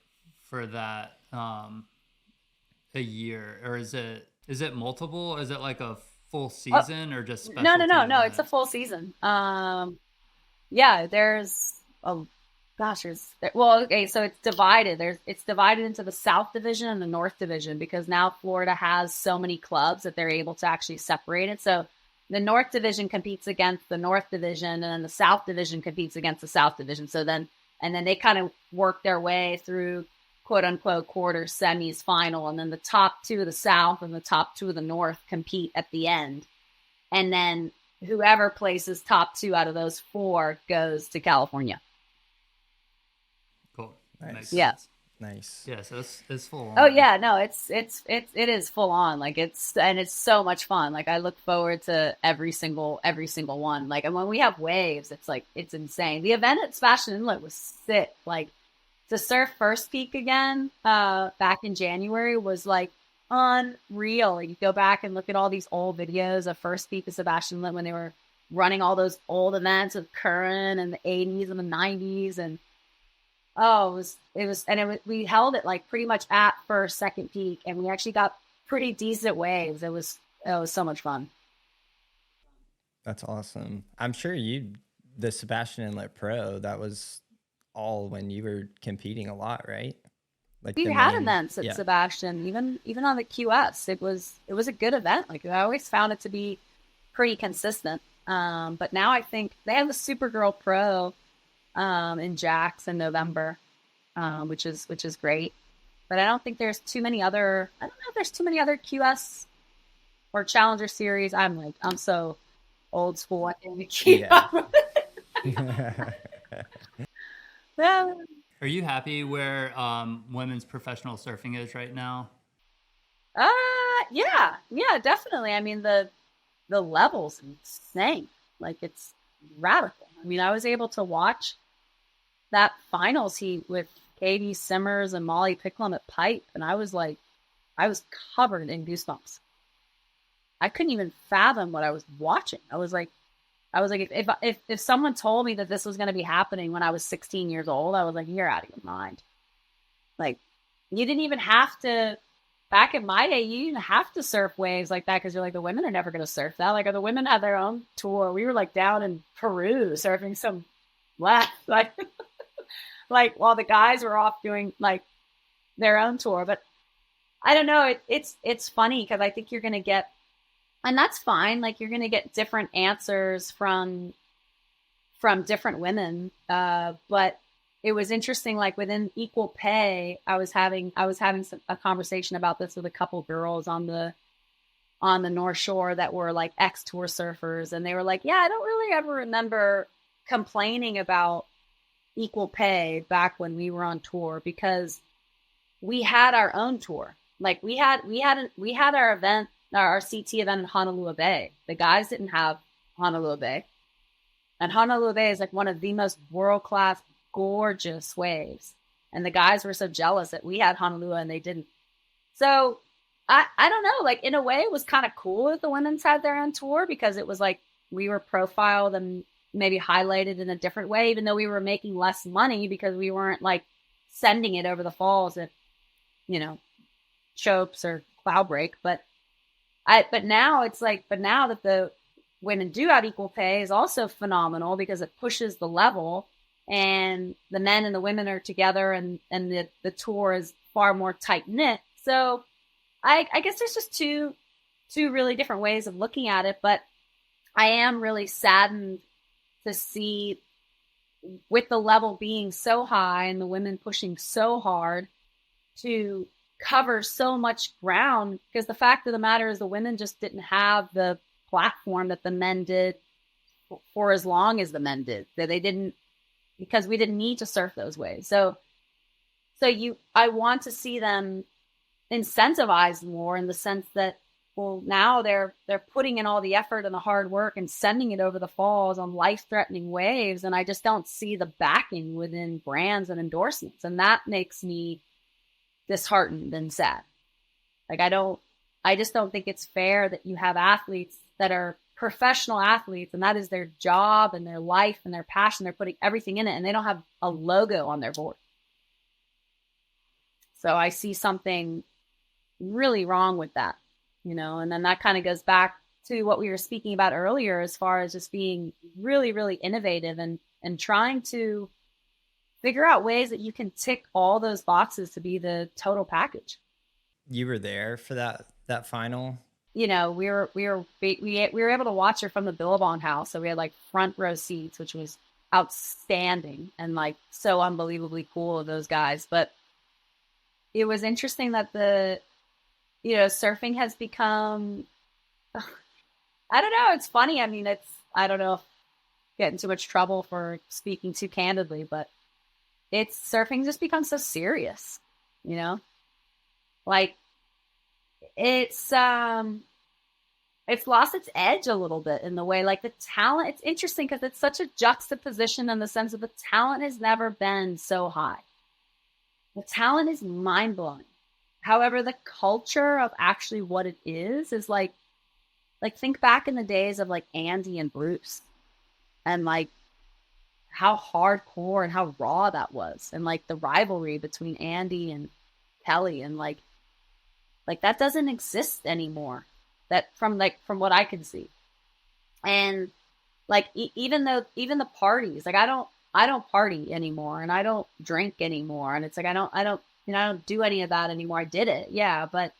for that a year, or is it multiple? Is it like a full season or just specialty No. event? It's a full season. Yeah, there's okay, so it's divided. It's divided into the South Division and the North Division because now Florida has so many clubs that they're able to actually separate it. So the North Division competes against the North Division, and then the South Division competes against the South Division. So then they kind of work their way through quote unquote quarters, semis, final, and then the top two of the South and the top two of the North compete at the end. And then whoever places top two out of those four goes to California. Cool. Nice. Yeah. Nice. Yeah, so it's full on. Oh yeah, no, it is full on. Like it's so much fun. Like I look forward to every single one. Like, and when we have waves, it's like, it's insane. The event at Sebastian Inlet was sick. Like to surf First Peak again, back in January was like unreal. Like you go back and look at all these old videos of First Peak of Sebastian Inlet when they were running all those old events with Curran and the 80s and the 90s, and we held it like pretty much at first, second peak, and we actually got pretty decent waves. It was so much fun. That's awesome. I'm sure the Sebastian Inlet Pro, that was all when you were competing a lot, right? Like We had events at Sebastian, even on the QS. It was a good event. Like I always found it to be pretty consistent. But now I think they have the Supergirl Pro in Jax in November, which is great. But I don't think there's too many other. I don't know if there's too many other QS or Challenger Series. I'm so old school. I can't keep up with it. Are you happy where women's professional surfing is right now? Yeah, definitely. I mean the level's insane. Like it's radical. I mean, I was able to watch that finals heat with Katie Simmers and Molly Picklum at Pipe, and I was covered in goosebumps. I couldn't even fathom what I was watching. I was like, I was like, if someone told me that this was going to be happening when I was 16 years old, I was like, you're out of your mind. Like, you didn't even have to, back in my day, you didn't have to surf waves like that because you're like, the women are never going to surf that. Like, the women had their own tour. We were like down in Peru surfing some like, like while the guys were off doing like their own tour. But I don't know. It's funny because I think you're going to get, and that's fine. Like, you're going to get different answers from different women. But it was interesting. Like, within equal pay, I was having a conversation about this with a couple girls on the North Shore that were like ex-tour surfers. And they were like, yeah, I don't really ever remember complaining about equal pay back when we were on tour because we had our own tour. Like, we had our event, our CT event in Honolulu Bay. The guys didn't have Honolulu Bay. And Honolulu Bay is like one of the most world-class, gorgeous waves. And the guys were so jealous that we had Honolulu and they didn't. So I don't know, like, in a way it was kind of cool that the women's had their own tour because it was like we were profiled and maybe highlighted in a different way, even though we were making less money because we weren't like sending it over the falls at, Chopes or Cloudbreak. But now it's like, now that the women do have equal pay is also phenomenal because it pushes the level and the men and the women are together and the tour is far more tight knit. So I guess there's just two really different ways of looking at it, but I am really saddened to see, with the level being so high and the women pushing so hard to cover so much ground, because the fact of the matter is the women just didn't have the platform that the men did for as long as the men did. That they didn't, because we didn't need to surf those waves. So I want to see them incentivized more in the sense that, well, now they're putting in all the effort and the hard work and sending it over the falls on life-threatening waves, and I just don't see the backing within brands and endorsements, and that makes me disheartened and sad. Like, I just don't think it's fair that you have athletes that are professional athletes, and that is their job and their life and their passion. They're putting everything in it, and they don't have a logo on their board. So I see something really wrong with that. And then that kind of goes back to what we were speaking about earlier, as far as just being really, really innovative and trying to figure out ways that you can tick all those boxes to be the total package. You were there for that final? We were able to watch her from the Billabong house. So we had like front row seats, which was outstanding and like so unbelievably cool of those guys. But it was interesting that surfing has become, I don't know. It's funny. I mean, I don't know if I get in too much trouble for speaking too candidly, but surfing just becomes so serious, like it's lost its edge a little bit in the way, like the talent. It's interesting because it's such a juxtaposition in the sense that the talent has never been so high. The talent is mind blowing. However, the culture of actually what it is like think back in the days of like Andy and Bruce and like how hardcore and how raw that was. And like the rivalry between Andy and Kelly and like that doesn't exist anymore. That from what I can see. And like, even the parties, like I don't party anymore and I don't drink anymore. And it's like, I don't do any of that anymore. I did it. Yeah. But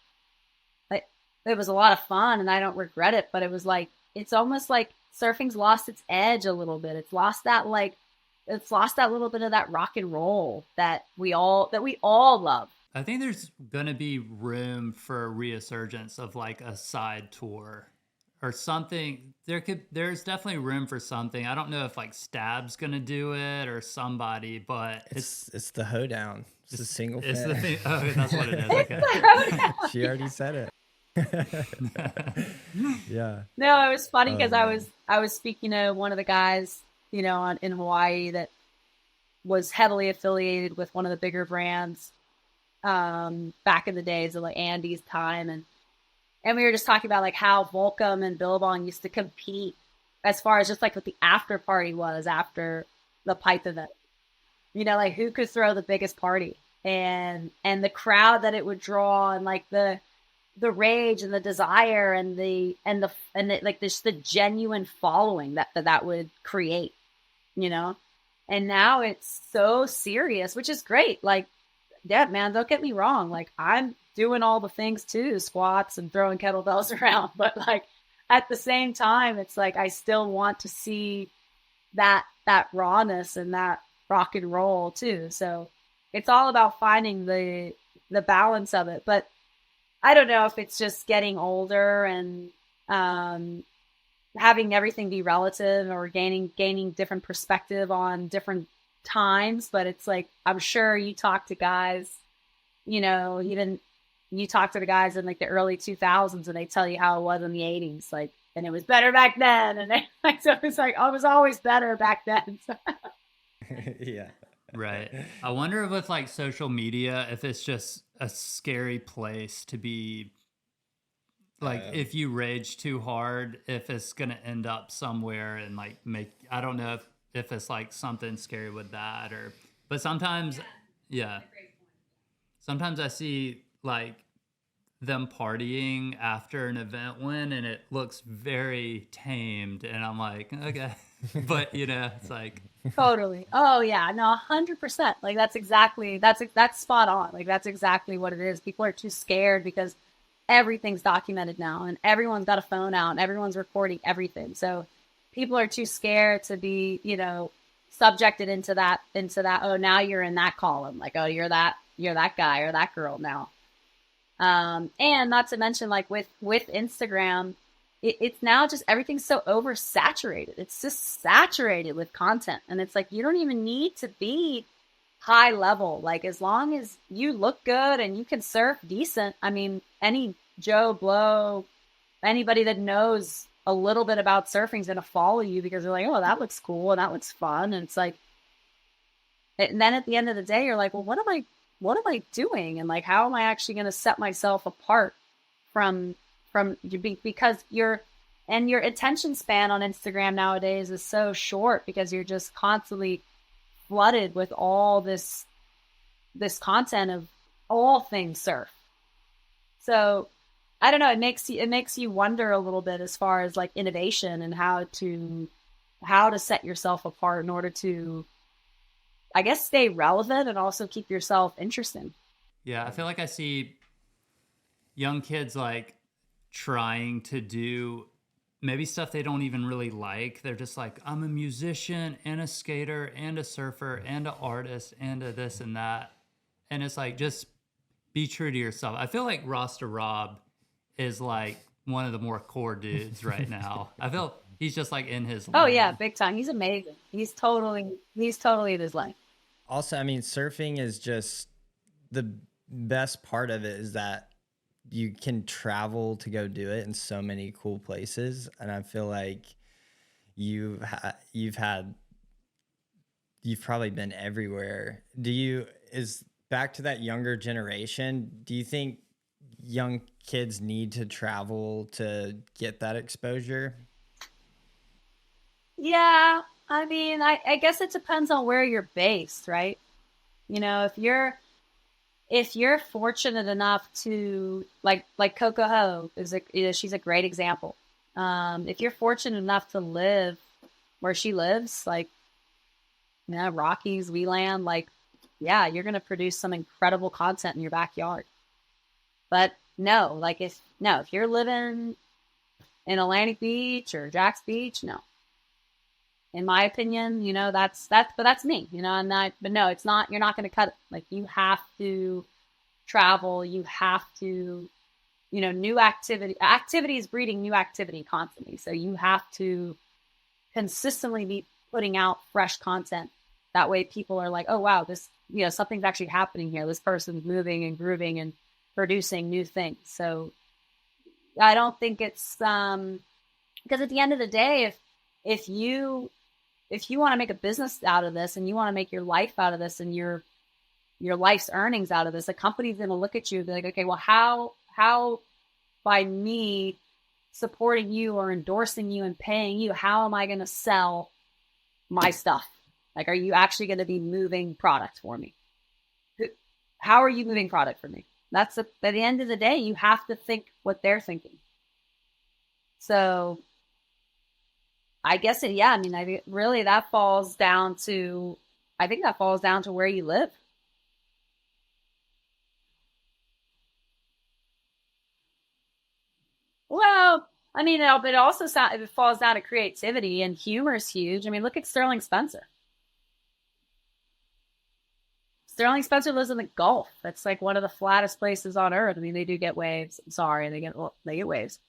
it was a lot of fun and I don't regret it, but it was like, it's almost like surfing's lost its edge a little bit. It's lost that little bit of that rock and roll that we all love. I think there's going to be room for a resurgence of like a side tour or something. There's definitely room for something. I don't know if like Stab's going to do it or somebody, but it's the hoedown. It's a single fin. It's the thing. Oh, that's what it is. Okay. She already said it. Yeah. No, it was funny because I was speaking to one of the guys, in Hawaii that was heavily affiliated with one of the bigger brands back in the days of like Andy's time, and we were just talking about like how Volcom and Billabong used to compete as far as just like what the after party was after the pipe event. You know, like who could throw the biggest party, and the crowd that it would draw, and like the rage and the desire and the like this the genuine following that would create, you know. And now it's so serious, which is great. Like, yeah, man, don't get me wrong. Like, I'm doing all the things too, squats and throwing kettlebells around, but like at the same time, it's like I still want to see that rawness and that rock and roll too. So it's all about finding the balance of it. But I don't know if it's just getting older and having everything be relative, or gaining different perspective on different times. But it's like, I'm sure you talk to guys, you know, even you talk to the guys in like the early 2000s, and they tell you how it was in the 80s, like, and it was better back then. And they, like, so it's like, oh, it was always better back then. Yeah. Right. I wonder with like social media, if it's just a scary place to be. Like, if you rage too hard, if it's going to end up somewhere and like I don't know if it's like something scary with that, but sometimes, yeah. Sometimes I see like them partying after an event win, and it looks very tamed, and I'm like, okay. But you know, it's like. Totally. Oh yeah, no, 100%. Like that's spot on. Like that's exactly what it is. People are too scared because everything's documented now, and everyone's got a phone out, and everyone's recording everything. So people are too scared to be, you know, subjected into that. Oh, now you're in that column. Like, oh, you're that guy or that girl now. And not to mention, like with Instagram, it's now just everything's so oversaturated. It's just saturated with content, and it's like you don't even need to be high level. Like, as long as you look good and you can surf decent, I mean, any Joe Blow, anybody that knows a little bit about surfing is going to follow you because they're like, oh, that looks cool and that looks fun. And it's like, and then at the end of the day, you're like, well, what am I doing? And like, how am I actually going to set myself apart from because your attention span on Instagram nowadays is so short because you're just constantly flooded with all this content of all things surf. So I don't know, it makes you wonder a little bit as far as like innovation and how to set yourself apart in order to, I guess, stay relevant and also keep yourself interesting. Yeah, I feel like I see young kids like trying to do maybe stuff they don't even really like. They're just like, I'm a musician and a skater and a surfer and an artist and a this and that. And it's like, just be true to yourself. I feel like Rasta Rob is like one of the more core dudes right now. I feel he's just like in his Oh lane. yeah, big time. He's amazing. He's totally in his lane. Also, I mean, surfing is just the best part of it is that you can travel to go do it in so many cool places. And I feel like you've probably been everywhere. Back to that younger generation, do you think young kids need to travel to get that exposure? Yeah, I mean, I guess it depends on where you're based, right? You know, if you're fortunate enough to like Coco Ho she's a great example. If you're fortunate enough to live where she lives, like, you know, Rockies, Wheeland, like, yeah, you're going to produce some incredible content in your backyard. But no, like if you're living in Atlantic Beach or Jack's Beach, no. In my opinion, you know, but that's me, you know, but no, it's not, you're not going to cut it. Like, you have to travel, you have to, you know, new activity is breeding new activity constantly. So you have to consistently be putting out fresh content. That way people are like, oh, wow, this, you know, something's actually happening here. This person's moving and grooving and producing new things. So I don't think it's, because at the end of the day, if you want to make a business out of this and you want to make your life out of this and your life's earnings out of this, the company's going to look at you and be like, okay, well, how by me supporting you or endorsing you and paying you, how am I going to sell my stuff? Like, are you actually going to be moving product for me? How are you moving product for me? At the end of the day, you have to think what they're thinking. So I guess that falls down to where you live. Well, I mean, it falls down to creativity, and humor is huge. I mean, look at Sterling Spencer. Sterling Spencer lives in the Gulf. That's like one of the flattest places on earth. I mean, they do get waves. I'm sorry, they get waves.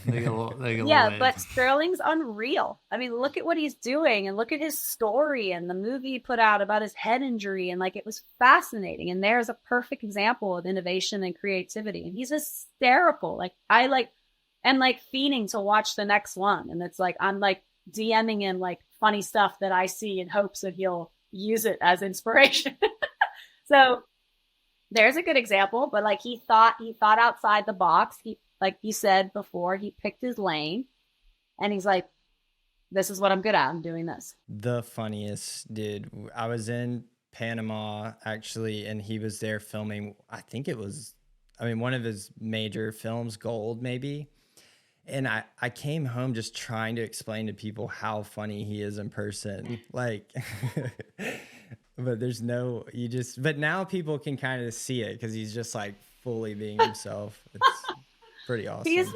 They get yeah, but Sterling's unreal. I mean, look at what he's doing, and look at his story and the movie he put out about his head injury, and like it was fascinating. And there's a perfect example of innovation and creativity. And he's hysterical. And fiending to watch the next one. And it's like I'm like DMing him like funny stuff that I see in hopes that he'll use it as inspiration. So there's a good example. But like he thought outside the box. He, like you said before, he picked his lane, and he's like, this is what I'm good at. I'm doing this. The funniest dude. I was in Panama actually, and he was there filming, I think it was, one of his major films, Gold maybe. And I came home just trying to explain to people how funny he is in person. Like, but but now people can kind of see it because he's just like fully being himself. It's pretty awesome. He's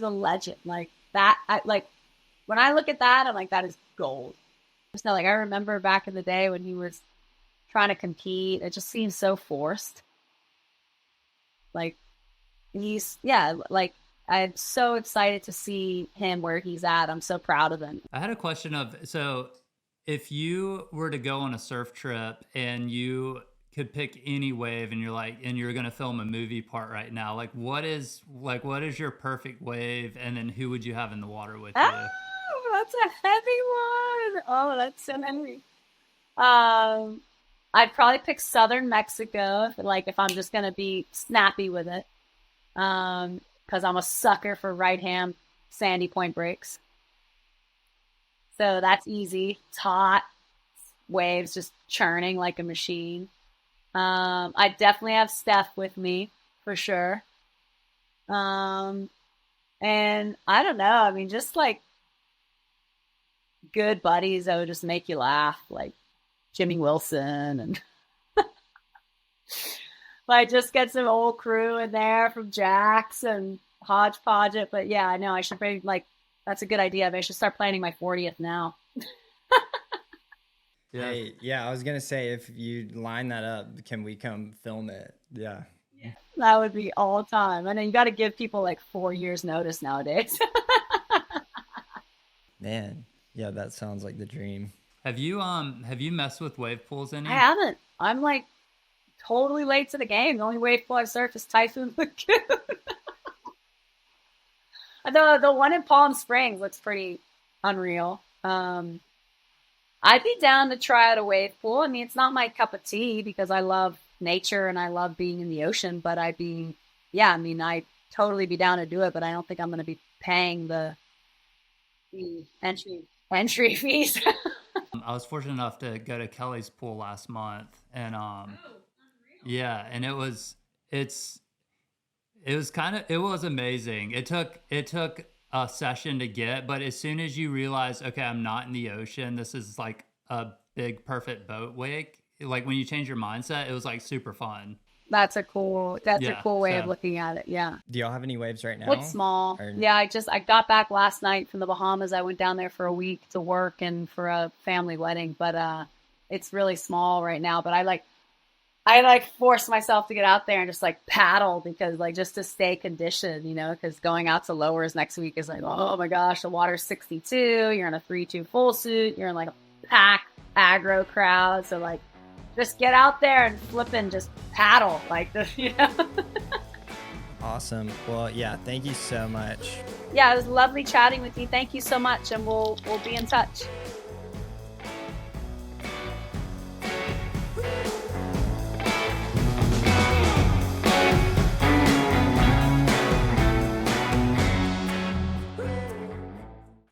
a legend. Like that. When I look at that, I'm like, that is gold. Just like I remember back in the day when he was trying to compete, it just seems so forced. Like I'm so excited to see him where he's at. I'm so proud of him. I had a question so if you were to go on a surf trip and you could pick any wave and you're going to film a movie part right now, what is your perfect wave, and then who would you have in the water with you? Oh, that's a heavy one. Oh, that's so heavy. I'd probably pick Southern Mexico if I'm just going to be snappy with it. Because I'm a sucker for right hand sandy point breaks. So that's easy. It's hot. Waves just churning like a machine. I definitely have Steph with me for sure. And I don't know. I mean, just like good buddies that would just make you laugh, like Jimmy Wilson and just get some old crew in there from Jax and hodgepodge it. But yeah, I know I should bring that's a good idea. I should start planning my 40th now. Yeah. Hey, yeah, I was going to say, if you line that up, can we come film it? Yeah. That would be all time. I know you got to give people 4 years notice nowadays. Man, yeah, that sounds like the dream. Have you messed with wave pools any? I haven't. I'm totally late to the game. The only wave pool I've surfed is Typhoon Lagoon. The one in Palm Springs looks pretty unreal. I'd be down to try out a wave pool. I mean, it's not my cup of tea because I love nature and I love being in the ocean, but I'd totally be down to do it, but I don't think I'm going to be paying the entry fees. I was fortunate enough to go to Kelly's pool last month, and yeah, and it was amazing. It took a session to get, but as soon as you realize, okay, I'm not in the ocean, this is like a big perfect boat wake. When you change your mindset, it was super fun. That's a cool way of looking at it. Yeah. Do y'all have any waves right now? It's small. Yeah. I got back last night from the Bahamas. I went down there for a week to work and for a family wedding, but it's really small right now. But I force myself to get out there and just paddle because just to stay conditioned, because going out to lowers next week is oh my gosh, the water's 62. You're in a 3-2 full suit. You're in a pack aggro crowd. So just get out there and flip and just paddle this, Awesome. Well, yeah, thank you so much. Yeah, it was lovely chatting with you. Thank you so much. And we'll be in touch.